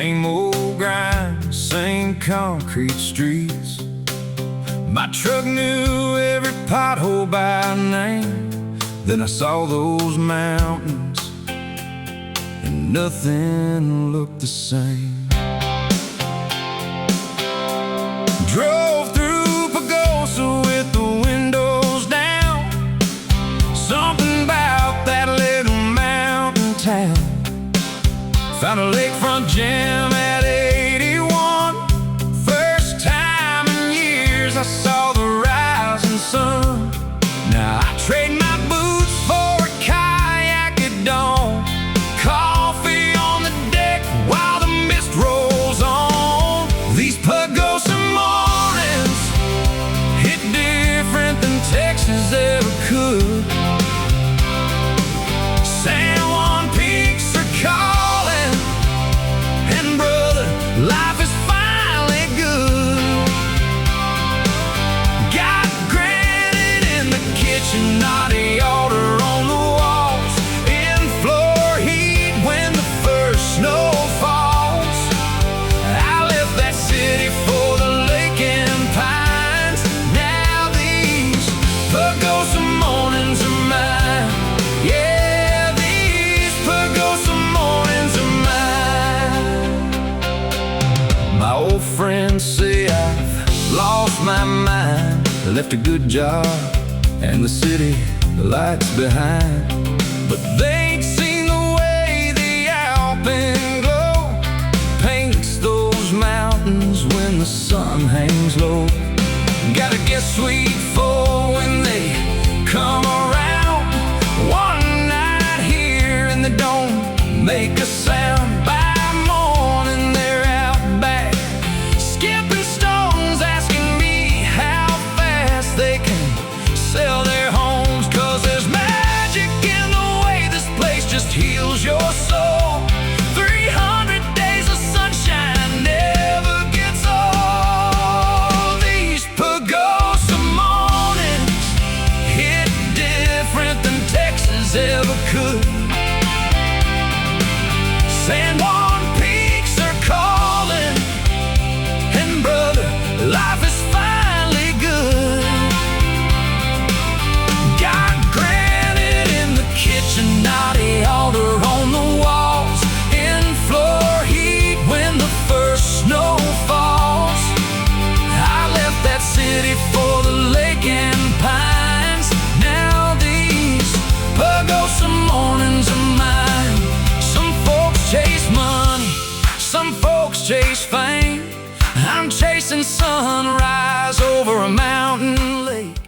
Same old grind, same concrete streets. My truck knew every pothole by name. Then I saw those mountains, and nothing looked the same. Drove through Pagosa with the windows down. Something about that little mountain town. Found a lakefront gym at 81. First time in years I saw the rising sun. Now I trade my boots for a kayak at dawn. Coffee on the deck while the mist rolls on. These Pagosa mornings hit different than Texas ever could. San Juan peaks are calling, and brother, life is finally good. Got granite in the kitchen, not a altar on the walls. In floor heat when the first snow falls. I left that city for the lake and pines. Now these Pagosa mornings are mine. Yeah, these Pagosa mornings are mine. My old friends say I've lost my mind. I left a good job and the city lights behind, but they ain't seen the way the alpenglow paints those mountains when the sun hangs low. Gotta get sweet for when they come around. One night here and they don't make a sound. By morning they're out back, skipping stones, asking me how fast they can sell their homes. 'Cause there's magic in the way this place just heals your soul. 300 days of sunshine never gets old. These Pagosa mornings hit different than Texas ever could. San Juan peaks are calling, and brother, life is finally good. Got granite in the kitchen, not a altar on the walls. In floor heat when the first snow falls. I left that city for the lake and pines. Now these Pagosa mornings are mine. Some folks chase money, some folks chase fame. I'm chasing sunrise over a mountain lake.